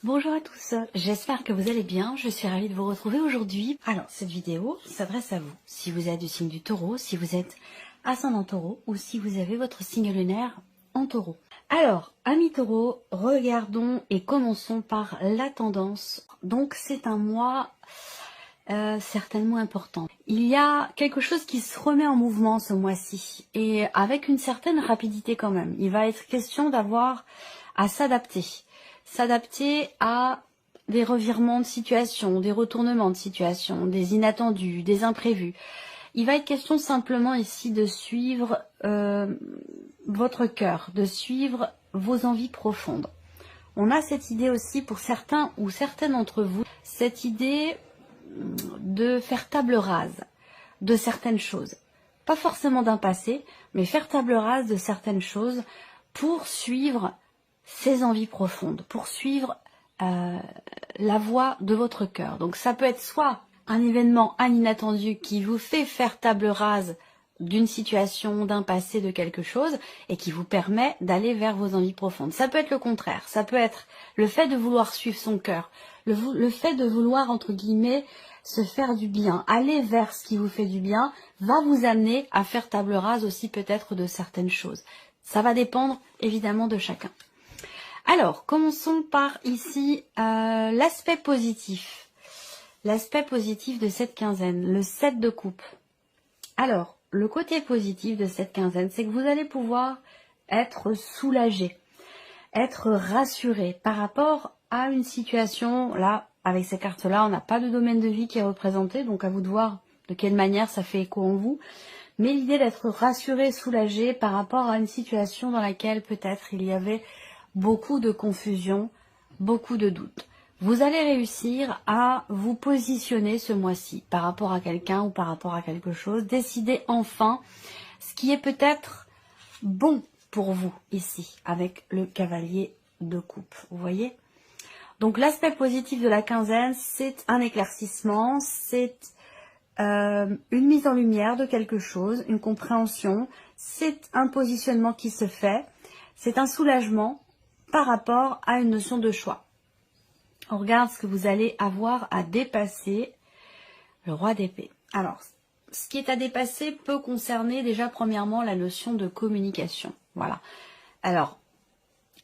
Bonjour à tous, j'espère que vous allez bien, je suis ravie de vous retrouver aujourd'hui. Alors, cette vidéo s'adresse à vous, si vous êtes du signe du taureau, si vous êtes ascendant taureau ou si vous avez votre signe lunaire en taureau. Alors, amis taureau, regardons et commençons par la tendance. Donc, c'est un mois certainement important. Il y a quelque chose qui se remet en mouvement ce mois-ci et avec une certaine rapidité quand même. Il va être question d'avoir à s'adapter à des revirements de situation, des retournements de situation, des inattendus, des imprévus. Il va être question simplement ici de suivre votre cœur, de suivre vos envies profondes. On a cette idée aussi pour certains ou certaines d'entre vous, cette idée de faire table rase de certaines choses. Pas forcément d'un passé, mais faire table rase de certaines choses pour suivre ses envies profondes, pour suivre la voie de votre cœur. Donc ça peut être soit un événement, un inattendu qui vous fait faire table rase d'une situation, d'un passé, de quelque chose, et qui vous permet d'aller vers vos envies profondes. Ça peut être le contraire, ça peut être le fait de vouloir suivre son cœur, le fait de vouloir, entre guillemets, se faire du bien, aller vers ce qui vous fait du bien, va vous amener à faire table rase aussi peut-être de certaines choses. Ça va dépendre évidemment de chacun. Alors, commençons par ici l'aspect positif. L'aspect positif de cette quinzaine, le 7 de coupe. Alors, le côté positif de cette quinzaine, c'est que vous allez pouvoir être soulagé, être rassuré par rapport à une situation. Là, avec ces cartes-là, on n'a pas de domaine de vie qui est représenté, donc à vous de voir de quelle manière ça fait écho en vous. Mais l'idée d'être rassuré, soulagé par rapport à une situation dans laquelle peut-être il y avait beaucoup de confusion, beaucoup de doutes. Vous allez réussir à vous positionner ce mois-ci par rapport à quelqu'un ou par rapport à quelque chose. Décidez enfin ce qui est peut-être bon pour vous ici avec le cavalier de coupe. Vous voyez? Donc l'aspect positif de la quinzaine, c'est un éclaircissement, c'est une mise en lumière de quelque chose, une compréhension, c'est un positionnement qui se fait, c'est un soulagement par rapport à une notion de choix. On regarde ce que vous allez avoir à dépasser, le roi d'épée. Alors, ce qui est à dépasser peut concerner déjà premièrement la notion de communication. Voilà. Alors,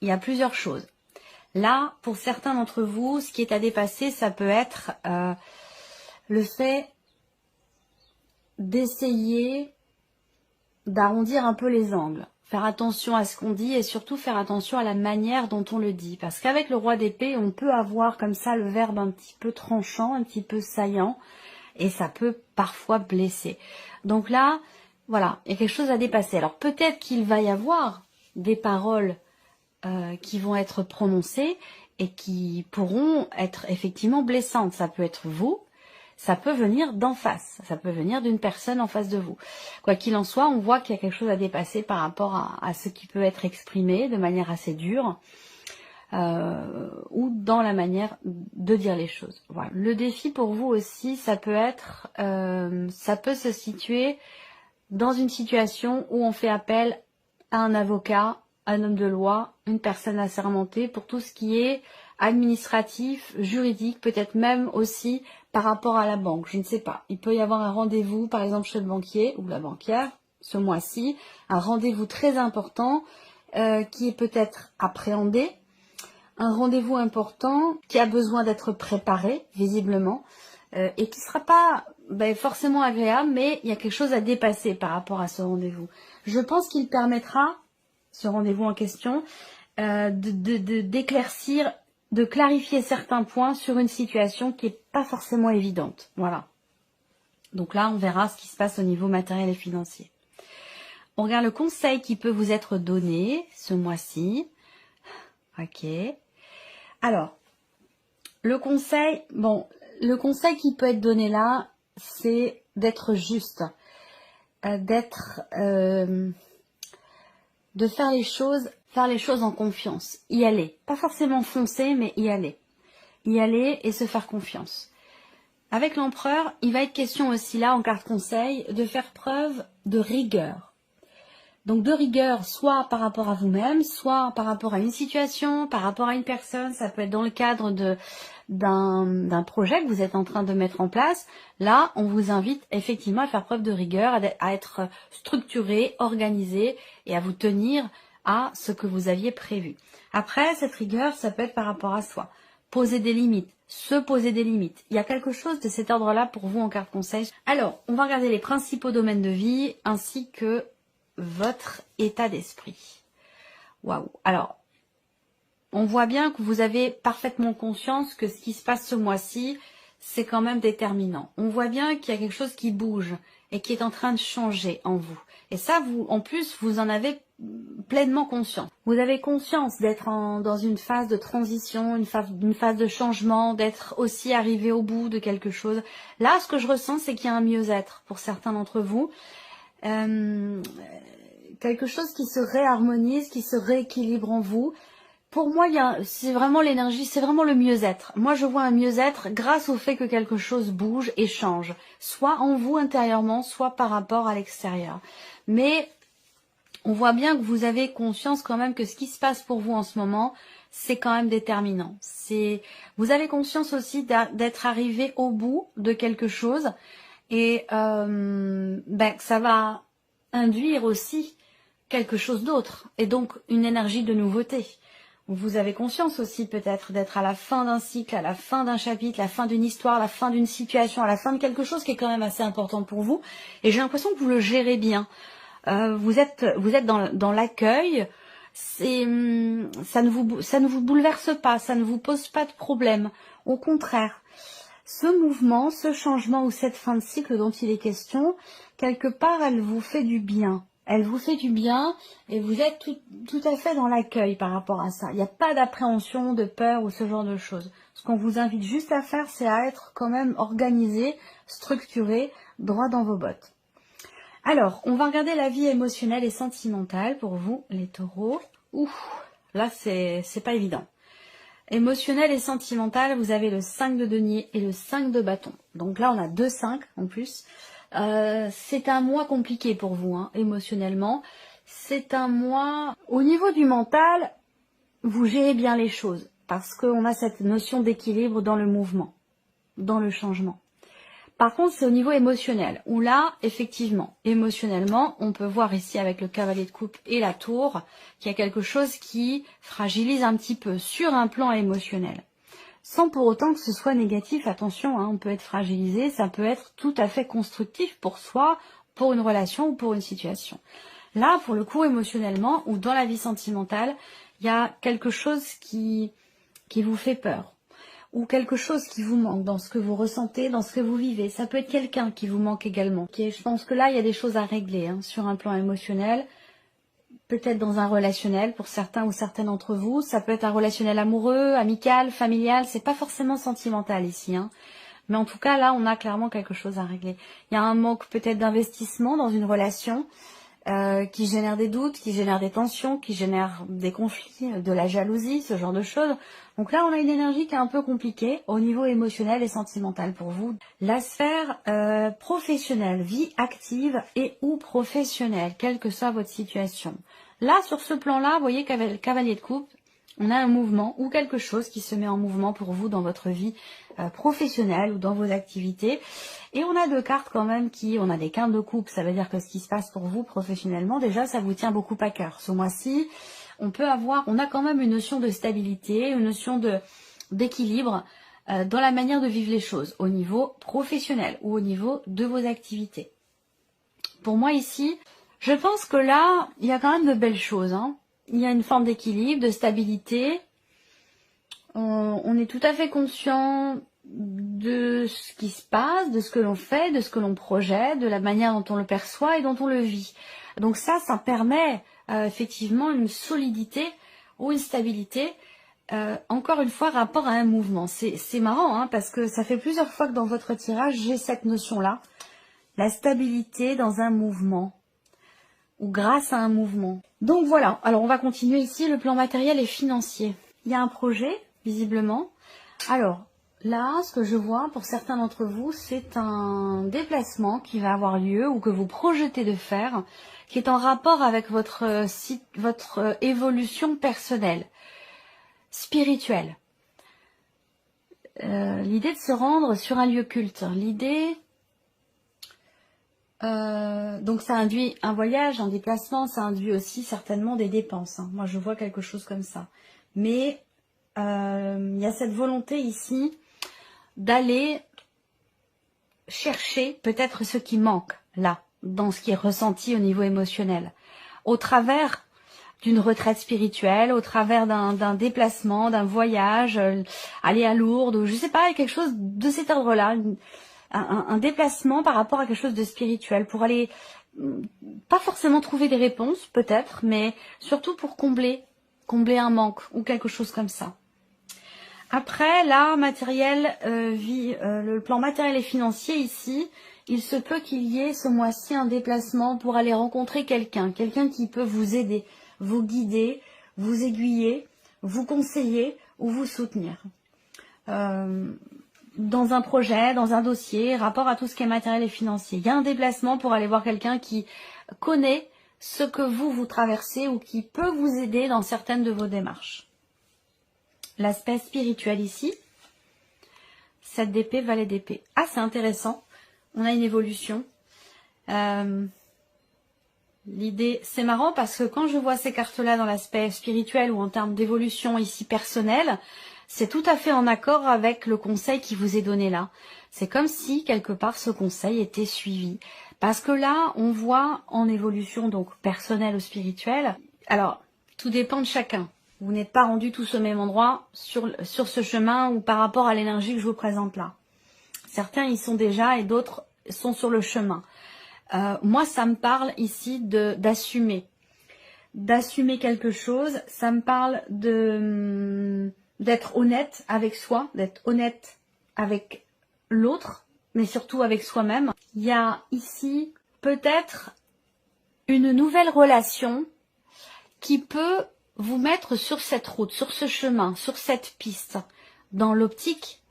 il y a plusieurs choses. Là, pour certains d'entre vous, ce qui est à dépasser, ça peut être le fait d'essayer d'arrondir un peu les angles. Faire attention à ce qu'on dit et surtout faire attention à la manière dont on le dit. Parce qu'avec le roi d'épée, on peut avoir comme ça le verbe un petit peu tranchant, un petit peu saillant. Et ça peut parfois blesser. Donc là, voilà, il y a quelque chose à dépasser. Alors peut-être qu'il va y avoir des paroles qui vont être prononcées et qui pourront être effectivement blessantes. Ça peut être vous. Ça peut venir d'en face, ça peut venir d'une personne en face de vous. Quoi qu'il en soit, on voit qu'il y a quelque chose à dépasser par rapport à ce qui peut être exprimé de manière assez dure ou dans la manière de dire les choses. Voilà. Le défi pour vous aussi, ça peut être, ça peut se situer dans une situation où on fait appel à un avocat, un homme de loi, une personne assermentée pour tout ce qui est administratif, juridique, peut-être même aussi par rapport à la banque, je ne sais pas. Il peut y avoir un rendez-vous, par exemple chez le banquier ou la banquière, ce mois-ci, un rendez-vous très important qui est peut-être appréhendé, un rendez-vous important qui a besoin d'être préparé, visiblement, et qui ne sera pas forcément agréable, mais il y a quelque chose à dépasser par rapport à ce rendez-vous. Je pense qu'il permettra, ce rendez-vous en question, d'éclaircir, de clarifier certains points sur une situation qui n'est pas forcément évidente. Voilà. Donc là, on verra ce qui se passe au niveau matériel et financier. On regarde le conseil qui peut vous être donné ce mois-ci. Ok. Alors, le conseil qui peut être donné là, c'est d'être juste, de faire les choses en confiance, y aller. Pas forcément foncer, mais y aller. Y aller et se faire confiance. Avec l'empereur, il va être question aussi là, en carte conseil, de faire preuve de rigueur. Donc de rigueur, soit par rapport à vous-même, soit par rapport à une situation, par rapport à une personne, ça peut être dans le cadre d'un projet que vous êtes en train de mettre en place. Là, on vous invite effectivement à faire preuve de rigueur, à être structuré, organisé et à vous tenir à ce que vous aviez prévu. Après, cette rigueur, ça peut être par rapport à soi. Poser des limites, se poser des limites. Il y a quelque chose de cet ordre-là pour vous en carte conseil. Alors, on va regarder les principaux domaines de vie ainsi que votre état d'esprit. Waouh. Alors, on voit bien que vous avez parfaitement conscience que ce qui se passe ce mois-ci, c'est quand même déterminant. On voit bien qu'il y a quelque chose qui bouge et qui est en train de changer en vous. Et ça, vous, en plus, vous en avez pleinement conscience. Vous avez conscience d'être dans une phase de transition, une phase de changement, d'être aussi arrivé au bout de quelque chose. Là, ce que je ressens, c'est qu'il y a un mieux-être pour certains d'entre vous. Quelque chose qui se réharmonise, qui se rééquilibre en vous. Pour moi, c'est vraiment l'énergie, c'est vraiment le mieux-être. Moi, je vois un mieux-être grâce au fait que quelque chose bouge et change, soit en vous intérieurement, soit par rapport à l'extérieur. Mais on voit bien que vous avez conscience quand même que ce qui se passe pour vous en ce moment, c'est quand même déterminant. Vous avez conscience aussi d'être arrivé au bout de quelque chose et que ça va induire aussi quelque chose d'autre et donc une énergie de nouveauté. Vous avez conscience aussi peut-être d'être à la fin d'un cycle, à la fin d'un chapitre, à la fin d'une histoire, à la fin d'une situation, à la fin de quelque chose qui est quand même assez important pour vous. Et j'ai l'impression que vous le gérez bien. Vous êtes dans l'accueil. Ça ne vous bouleverse pas, ça ne vous pose pas de problème. Au contraire, ce mouvement, ce changement ou cette fin de cycle dont il est question, quelque part, elle vous fait du bien. Elle vous fait du bien et vous êtes tout à fait dans l'accueil par rapport à ça. Il n'y a pas d'appréhension, de peur ou ce genre de choses. Ce qu'on vous invite juste à faire, c'est à être quand même organisé, structuré, droit dans vos bottes. Alors, on va regarder la vie émotionnelle et sentimentale pour vous, les taureaux. Ouh, là, c'est pas évident. Émotionnel et sentimental, vous avez le 5 de denier et le 5 de bâton. Donc là, on a 2 5 en plus. C'est un mois compliqué pour vous, hein, émotionnellement. C'est un mois... Au niveau du mental, vous gérez bien les choses parce qu'on a cette notion d'équilibre dans le mouvement, dans le changement. Par contre, c'est au niveau émotionnel, où là, effectivement, émotionnellement, on peut voir ici avec le cavalier de coupe et la tour, qu'il y a quelque chose qui fragilise un petit peu sur un plan émotionnel. Sans pour autant que ce soit négatif, attention, hein, on peut être fragilisé, ça peut être tout à fait constructif pour soi, pour une relation ou pour une situation. Là, pour le coup, émotionnellement, ou dans la vie sentimentale, il y a quelque chose qui vous fait peur. Ou quelque chose qui vous manque dans ce que vous ressentez, dans ce que vous vivez. Ça peut être quelqu'un qui vous manque également. Je pense que là, il y a des choses à régler hein, sur un plan émotionnel, peut-être dans un relationnel pour certains ou certaines d'entre vous. Ça peut être un relationnel amoureux, amical, familial. C'est pas forcément sentimental ici. Hein. Mais en tout cas, là, on a clairement quelque chose à régler. Il y a un manque peut-être d'investissement dans une relation qui génère des doutes, qui génère des tensions, qui génère des conflits, de la jalousie, ce genre de choses. Donc là, on a une énergie qui est un peu compliquée au niveau émotionnel et sentimental pour vous. La sphère professionnelle, vie active et ou professionnelle, quelle que soit votre situation. Là, sur ce plan-là, vous voyez qu'avec le cavalier de coupe, on a un mouvement ou quelque chose qui se met en mouvement pour vous dans votre vie professionnelle ou dans vos activités. Et on a deux cartes quand même on a des quintes de coupe, ça veut dire que ce qui se passe pour vous professionnellement, déjà ça vous tient beaucoup à cœur. Ce mois-ci, on a quand même une notion de stabilité, une notion d'équilibre dans la manière de vivre les choses au niveau professionnel ou au niveau de vos activités. Pour moi ici, je pense que là, il y a quand même de belles choses, hein. Il y a une forme d'équilibre, de stabilité. On est tout à fait conscient de ce qui se passe, de ce que l'on fait, de ce que l'on projette, de la manière dont on le perçoit et dont on le vit. Donc ça permet effectivement une solidité ou une stabilité, encore une fois, rapport à un mouvement. C'est marrant, hein, parce que ça fait plusieurs fois que dans votre tirage, j'ai cette notion-là. La stabilité dans un mouvement ou grâce à un mouvement. Donc voilà, alors on va continuer ici, le plan matériel et financier. Il y a un projet, visiblement. Alors, Là, ce que je vois pour certains d'entre vous, c'est un déplacement qui va avoir lieu ou que vous projetez de faire, qui est en rapport avec votre évolution personnelle, spirituelle. L'idée de se rendre sur un lieu culte. L'idée, donc ça induit un voyage, un déplacement, ça induit aussi certainement des dépenses. Hein. Moi, je vois quelque chose comme ça. Mais il y a cette volonté ici d'aller chercher peut-être ce qui manque là, dans ce qui est ressenti au niveau émotionnel, au travers d'une retraite spirituelle, au travers d'un déplacement, d'un voyage, aller à Lourdes, ou je sais pas, quelque chose de cet ordre-là, un déplacement par rapport à quelque chose de spirituel, pour aller, pas forcément trouver des réponses peut-être, mais surtout pour combler un manque ou quelque chose comme ça. Après, là, matériel, le plan matériel et financier ici, il se peut qu'il y ait ce mois-ci un déplacement pour aller rencontrer quelqu'un qui peut vous aider, vous guider, vous aiguiller, vous conseiller ou vous soutenir. Dans un projet, dans un dossier, rapport à tout ce qui est matériel et financier. Il y a un déplacement pour aller voir quelqu'un qui connaît ce que vous traversez ou qui peut vous aider dans certaines de vos démarches. L'aspect spirituel ici, 7 d'épée, valet d'épée. Ah, c'est intéressant. On a une évolution. L'idée, c'est marrant parce que quand je vois ces cartes-là dans l'aspect spirituel ou en termes d'évolution ici personnelle, c'est tout à fait en accord avec le conseil qui vous est donné là. C'est comme si, quelque part, ce conseil était suivi. Parce que là, on voit en évolution, donc personnelle ou spirituelle. Alors, tout dépend de chacun. Vous n'êtes pas rendu tous au même endroit sur ce chemin ou par rapport à l'énergie que je vous présente là. Certains y sont déjà et d'autres sont sur le chemin. Moi, ça me parle ici d'assumer. D'assumer quelque chose, ça me parle d'être honnête avec soi, d'être honnête avec l'autre, mais surtout avec soi-même. Il y a ici peut-être une nouvelle relation qui peut vous mettre sur cette route, sur ce chemin, sur cette piste, dans l'optique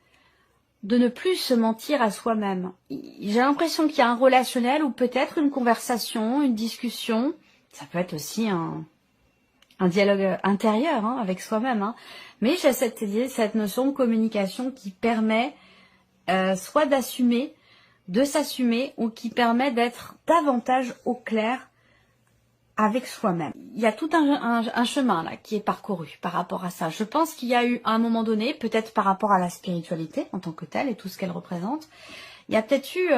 de ne plus se mentir à soi-même. J'ai l'impression qu'il y a un relationnel ou peut-être une conversation, une discussion. Ça peut être aussi un dialogue intérieur hein, avec soi-même. Hein. Mais j'ai cette notion de communication qui permet soit d'assumer, de s'assumer ou qui permet d'être davantage au clair avec soi-même. Il y a tout un chemin là qui est parcouru par rapport à ça. Je pense qu'il y a eu à un moment donné, peut-être par rapport à la spiritualité en tant que telle et tout ce qu'elle représente, il y a peut-être eu,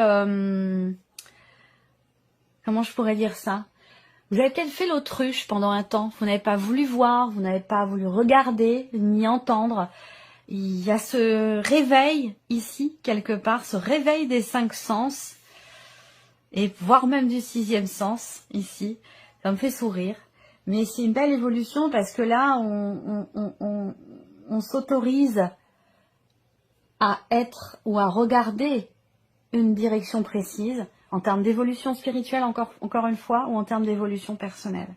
comment je pourrais dire ça? Vous avez peut-être fait l'autruche pendant un temps, vous n'avez pas voulu voir, vous n'avez pas voulu regarder, ni entendre. Il y a ce réveil ici, quelque part, ce réveil des 5 sens, et voire même du 6e sens ici. Ça me fait sourire, mais c'est une belle évolution parce que là, on s'autorise à être ou à regarder une direction précise en termes d'évolution spirituelle, encore une fois, ou en termes d'évolution personnelle.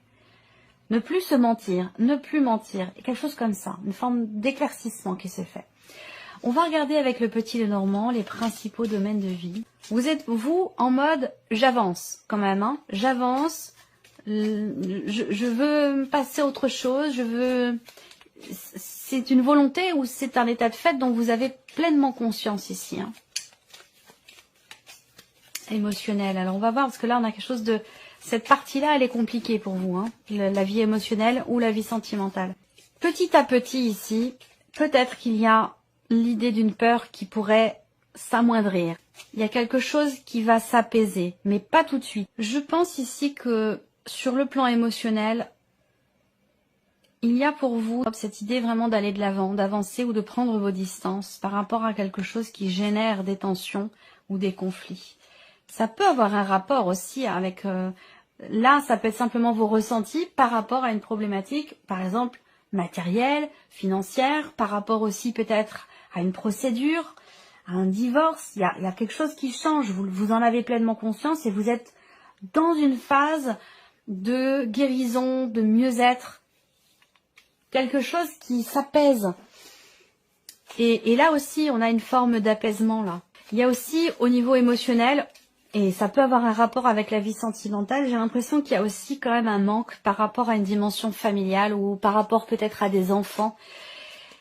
Ne plus se mentir, ne plus mentir, quelque chose comme ça, une forme d'éclaircissement qui s'est fait. On va regarder avec le petit Lenormand les principaux domaines de vie. Vous êtes, vous, en mode j'avance quand même, hein, j'avance. Je veux passer à autre chose, c'est une volonté ou c'est un état de fait dont vous avez pleinement conscience ici. Hein. Émotionnel. Alors on va voir parce que là on a quelque chose de... Cette partie-là elle est compliquée pour vous, hein, la vie émotionnelle ou la vie sentimentale. Petit à petit ici, peut-être qu'il y a l'idée d'une peur qui pourrait s'amoindrir. Il y a quelque chose qui va s'apaiser, mais pas tout de suite. Je pense ici que sur le plan émotionnel, il y a pour vous cette idée vraiment d'aller de l'avant, d'avancer ou de prendre vos distances par rapport à quelque chose qui génère des tensions ou des conflits. Ça peut avoir un rapport aussi avec... là, ça peut être simplement vos ressentis par rapport à une problématique, par exemple, matérielle, financière, par rapport aussi peut-être à une procédure, à un divorce. Il y a quelque chose qui change, vous en avez pleinement conscience et vous êtes dans une phase de guérison, de mieux-être, quelque chose qui s'apaise. Et là aussi, on a une forme d'apaisement là. Il y a aussi au niveau émotionnel, et ça peut avoir un rapport avec la vie sentimentale, j'ai l'impression qu'il y a aussi quand même un manque par rapport à une dimension familiale ou par rapport peut-être à des enfants.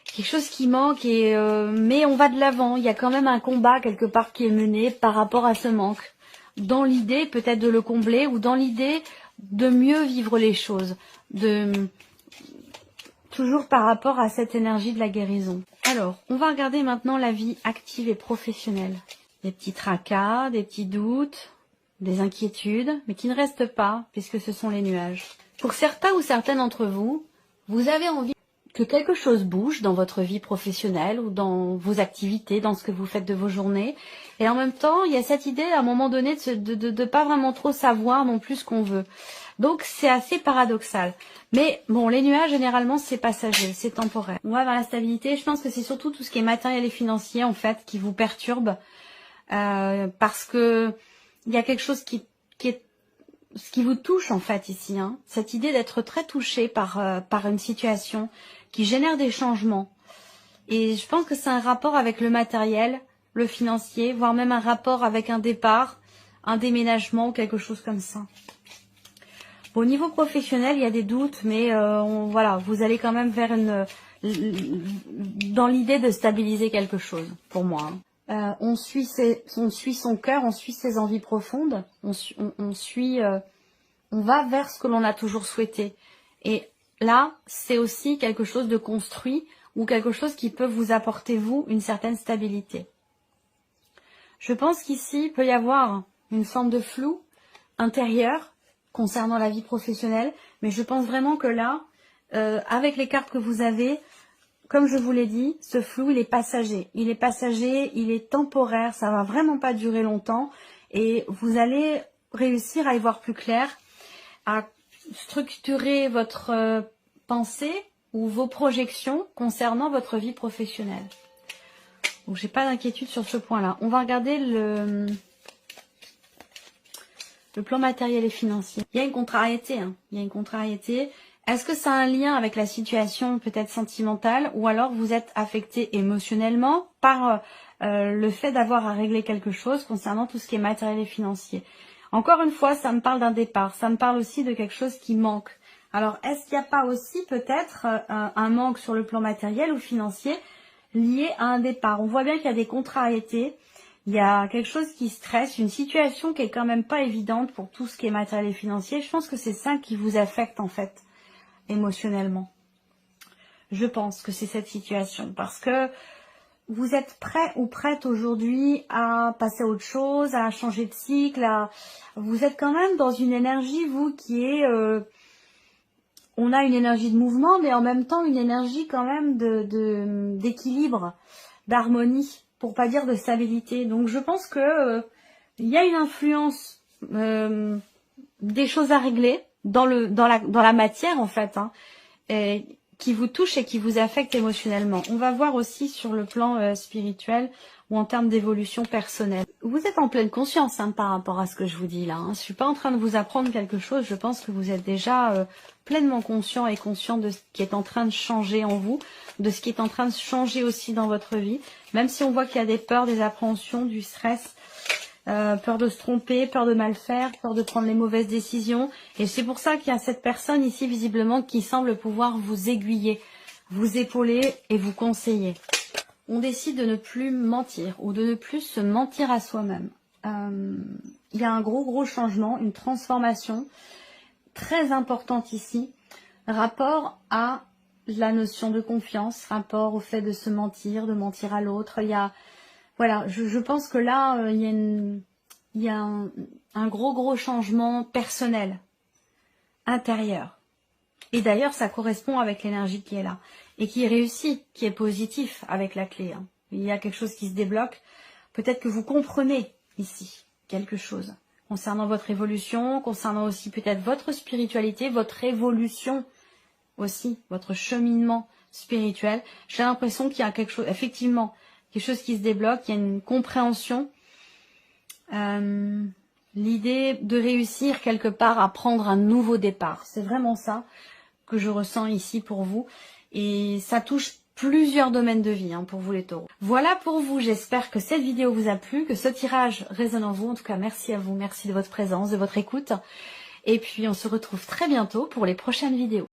Quelque chose qui manque, mais on va de l'avant. Il y a quand même un combat quelque part qui est mené par rapport à ce manque. Dans l'idée peut-être de le combler ou dans l'idée de mieux vivre les choses. Toujours par rapport à cette énergie de la guérison. Alors, on va regarder maintenant la vie active et professionnelle. Des petits tracas, des petits doutes, des inquiétudes, mais qui ne restent pas, puisque ce sont les nuages. Pour certains ou certaines d'entre vous, vous avez envie que quelque chose bouge dans votre vie professionnelle ou dans vos activités, dans ce que vous faites de vos journées. Et en même temps, il y a cette idée, à un moment donné, de pas vraiment trop savoir non plus ce qu'on veut. Donc, c'est assez paradoxal. Mais bon, les nuages, généralement, c'est passager, c'est temporaire. On va vers la stabilité. Je pense que c'est surtout tout ce qui est matériel et financier, en fait, qui vous perturbe. Parce que il y a quelque chose qui vous touche, en fait, ici. Hein. Cette idée d'être très touché par une situation qui génère des changements. Et je pense que c'est un rapport avec le matériel, le financier, voire même un rapport avec un départ, un déménagement ou quelque chose comme ça. Au niveau professionnel, il y a des doutes, mais voilà, vous allez quand même vers dans l'idée de stabiliser quelque chose, pour moi. On suit son cœur, on suit ses envies profondes, on va vers ce que l'on a toujours souhaité. Et là, c'est aussi quelque chose de construit ou quelque chose qui peut vous apporter, vous, une certaine stabilité. Je pense qu'ici, il peut y avoir une forme de flou intérieur concernant la vie professionnelle, mais je pense vraiment que là, avec les cartes que vous avez, comme je vous l'ai dit, ce flou, il est passager. Il est passager, il est temporaire, ça va vraiment pas durer longtemps, et vous allez réussir à y voir plus clair, à structurer votre pensée ou vos projections concernant votre vie professionnelle. Donc, j'ai pas d'inquiétude sur ce point-là. On va regarder le plan matériel et financier. Il y a une contrariété. Hein. Il y a une contrariété. Est-ce que ça a un lien avec la situation peut-être sentimentale ou alors vous êtes affecté émotionnellement par le fait d'avoir à régler quelque chose concernant tout ce qui est matériel et financier? Encore une fois, ça me parle d'un départ. Ça me parle aussi de quelque chose qui manque. Alors, est-ce qu'il n'y a pas aussi peut-être un manque sur le plan matériel ou financier lié à un départ? On voit bien qu'il y a des contrariétés. Il y a quelque chose qui stresse, une situation qui est quand même pas évidente pour tout ce qui est matériel et financier. Je pense que c'est ça qui vous affecte en fait, émotionnellement. Je pense que c'est cette situation parce que vous êtes prêt ou prête aujourd'hui à passer à autre chose, à changer de cycle. Vous êtes quand même dans une énergie, vous, qui est... on a une énergie de mouvement, mais en même temps une énergie quand même d'équilibre, d'harmonie, pour pas dire de stabilité. Donc je pense que il y a une influence des choses à régler dans la matière en fait, hein, qui vous touche et qui vous affecte émotionnellement. On va voir aussi sur le plan spirituel ou en termes d'évolution personnelle. Vous êtes en pleine conscience hein, par rapport à ce que je vous dis là. Hein. Je suis pas en train de vous apprendre quelque chose. Je pense que vous êtes déjà pleinement conscient et conscient de ce qui est en train de changer en vous, de ce qui est en train de changer aussi dans votre vie. Même si on voit qu'il y a des peurs, des appréhensions, du stress, peur de se tromper, peur de mal faire, peur de prendre les mauvaises décisions. Et c'est pour ça qu'il y a cette personne ici visiblement qui semble pouvoir vous aiguiller, vous épauler et vous conseiller. On décide de ne plus mentir ou de ne plus se mentir à soi-même. Il y a un gros changement, une transformation très importante ici, rapport à la notion de confiance, rapport au fait de se mentir, de mentir à l'autre. Il y a, voilà, je pense que là, il y a un gros changement personnel, intérieur. Et d'ailleurs, ça correspond avec l'énergie qui est là. Et qui est réussi, qui est positif avec la clé. Hein. Il y a quelque chose qui se débloque. Peut-être que vous comprenez ici quelque chose concernant votre évolution, concernant aussi peut-être votre spiritualité, votre évolution aussi, votre cheminement spirituel. J'ai l'impression qu'il y a quelque chose, effectivement, quelque chose qui se débloque, il y a une compréhension. L'idée de réussir quelque part à prendre un nouveau départ. C'est vraiment ça que je ressens ici pour vous. Et ça touche plusieurs domaines de vie pour vous les taureaux. Voilà pour vous, j'espère que cette vidéo vous a plu, que ce tirage résonne en vous. En tout cas, merci à vous, merci de votre présence, de votre écoute. Et puis on se retrouve très bientôt pour les prochaines vidéos.